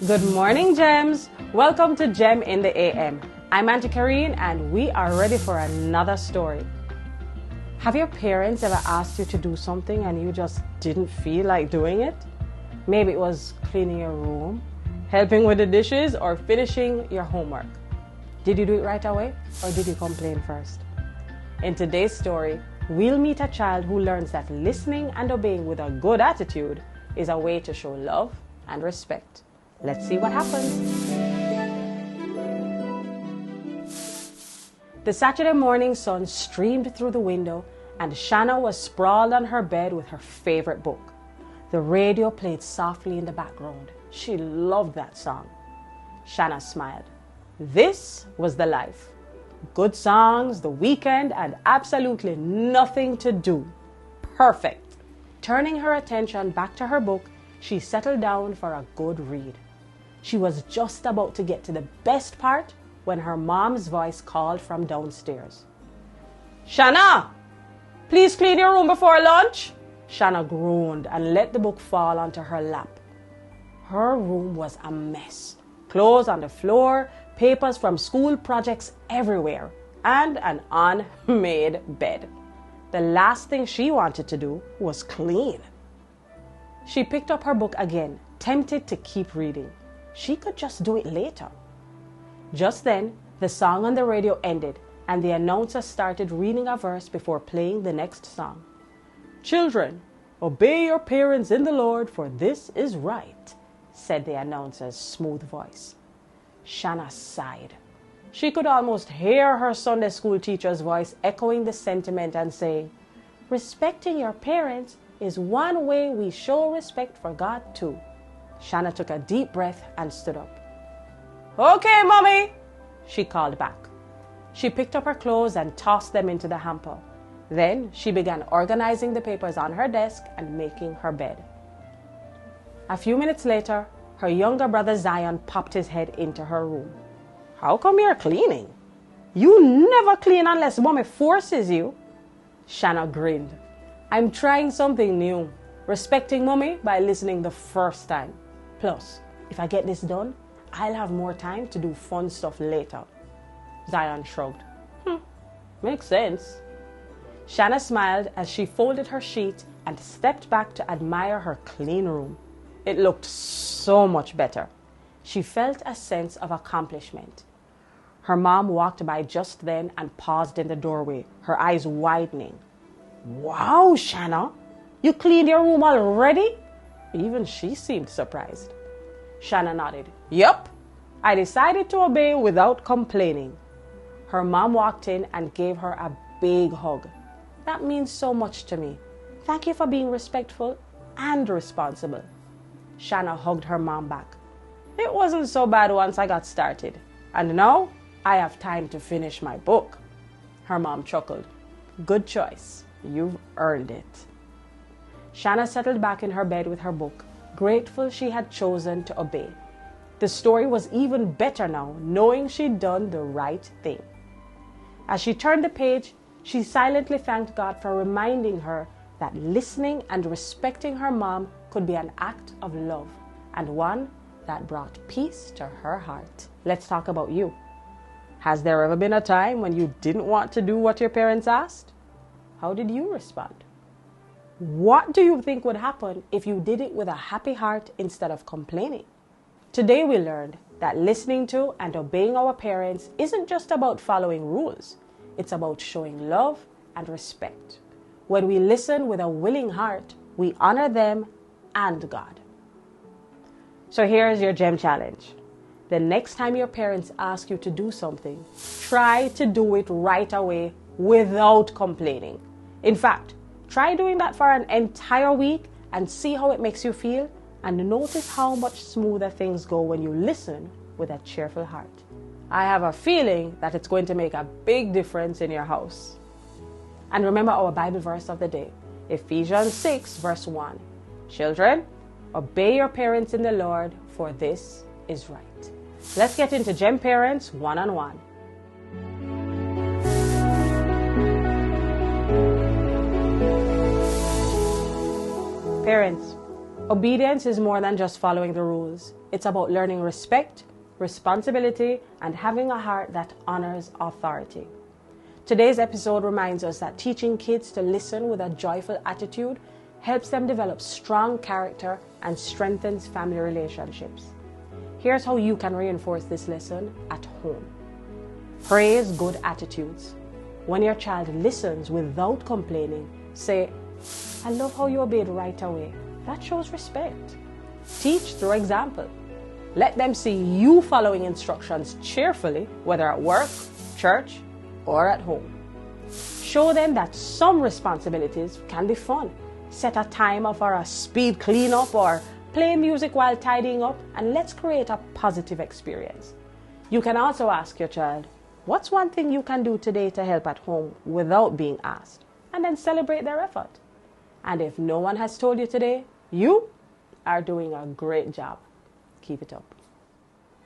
Good morning, Gems. Welcome to Gem in the AM. I'm Auntie Kerine, and we are ready for another story. Have your parents ever asked you to do something and you just didn't feel like doing it? Maybe it was cleaning your room, helping with the dishes, or finishing your homework. Did you do it right away, or did you complain first? In today's story, we'll meet a child who learns that listening and obeying with a good attitude is a way to show love and respect. Let's see what happens. The Saturday morning sun streamed through the window, and Shana was sprawled on her bed with her favorite book. The radio played softly in the background. She loved that song. Shana smiled. This was the life. Good songs, the weekend, and absolutely nothing to do. Perfect. Turning her attention back to her book, she settled down for a good read. She was just about to get to the best part when her mom's voice called from downstairs. Shana, please clean your room before lunch. Shana groaned and let the book fall onto her lap. Her room was a mess. Clothes on the floor, papers from school projects everywhere, and an unmade bed. The last thing she wanted to do was clean. She picked up her book again, tempted to keep reading. She could just do it later. Just then, the song on the radio ended, and the announcer started reading a verse before playing the next song. Children, obey your parents in the Lord, for this is right, said the announcer's smooth voice. Shana sighed. She could almost hear her Sunday school teacher's voice echoing the sentiment and saying, respecting your parents is one way we show respect for God too. Shana took a deep breath and stood up. Okay, Mommy, she called back. She picked up her clothes and tossed them into the hamper. Then she began organizing the papers on her desk and making her bed. A few minutes later, her younger brother Zion popped his head into her room. How come you're cleaning? You never clean unless Mommy forces you. Shana grinned. I'm trying something new, respecting Mommy by listening the first time. Plus, if I get this done, I'll have more time to do fun stuff later. Zion shrugged. Makes sense. Shana smiled as she folded her sheet and stepped back to admire her clean room. It looked so much better. She felt a sense of accomplishment. Her mom walked by just then and paused in the doorway, her eyes widening. Wow, Shana, you cleaned your room already? Even she seemed surprised. Shana nodded. Yup, I decided to obey without complaining. Her mom walked in and gave her a big hug. That means so much to me. Thank you for being respectful and responsible. Shana hugged her mom back. It wasn't so bad once I got started. And now I have time to finish my book. Her mom chuckled. Good choice. You've earned it. Shana settled back in her bed with her book, grateful she had chosen to obey. The story was even better now, knowing she'd done the right thing. As she turned the page, she silently thanked God for reminding her that listening and respecting her mom could be an act of love, and one that brought peace to her heart. Let's talk about you. Has there ever been a time when you didn't want to do what your parents asked? How did you respond? What do you think would happen if you did it with a happy heart instead of complaining? Today we learned that listening to and obeying our parents isn't just about following rules. It's about showing love and respect. When we listen with a willing heart, we honor them and God. So here's your gem challenge. The next time your parents ask you to do something, try to do it right away without complaining. In fact, try doing that for an entire week and see how it makes you feel, and notice how much smoother things go when you listen with a cheerful heart. I have a feeling that it's going to make a big difference in your house. And remember our Bible verse of the day, Ephesians 6 verse 1. Children, obey your parents in the Lord, for this is right. Let's get into Gem Parents one-on-one. Parents, Obedience is more than just following the rules. It's about learning respect, responsibility, and having a heart that honors authority. Today's episode reminds us that teaching kids to listen with a joyful attitude helps them develop strong character and strengthens family relationships. Here's how you can reinforce this lesson at home. Praise good attitudes. When your child listens without complaining, say, "I love how you obeyed right away." That shows respect. Teach through example. Let them see you following instructions cheerfully, whether at work, church, or at home. Show them that some responsibilities can be fun. Set a timer for a speed cleanup or play music while tidying up, and let's create a positive experience. You can also ask your child, "What's one thing you can do today to help at home without being asked?" And then celebrate their effort. And if no one has told you today, you are doing a great job. Keep it up.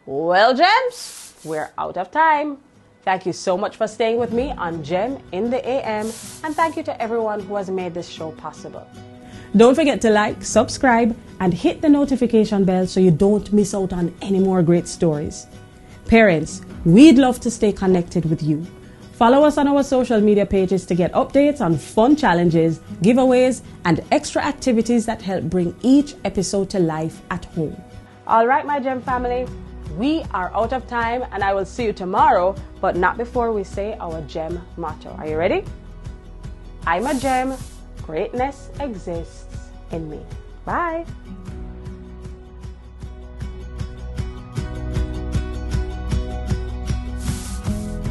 Well, gems, we're out of time. Thank you so much for staying with me on G.E.M in the AM, and thank you to everyone who has made this show possible. Don't forget to like, subscribe, and hit the notification bell so you don't miss out on any more great stories. Parents, we'd love to stay connected with you. Follow us on our social media pages to get updates on fun challenges, giveaways, and extra activities that help bring each episode to life at home. All right, my G.E.M family, we are out of time, and I will see you tomorrow, but not before we say our G.E.M motto. Are you ready? I'm a G.E.M. Greatness exists in me. Bye.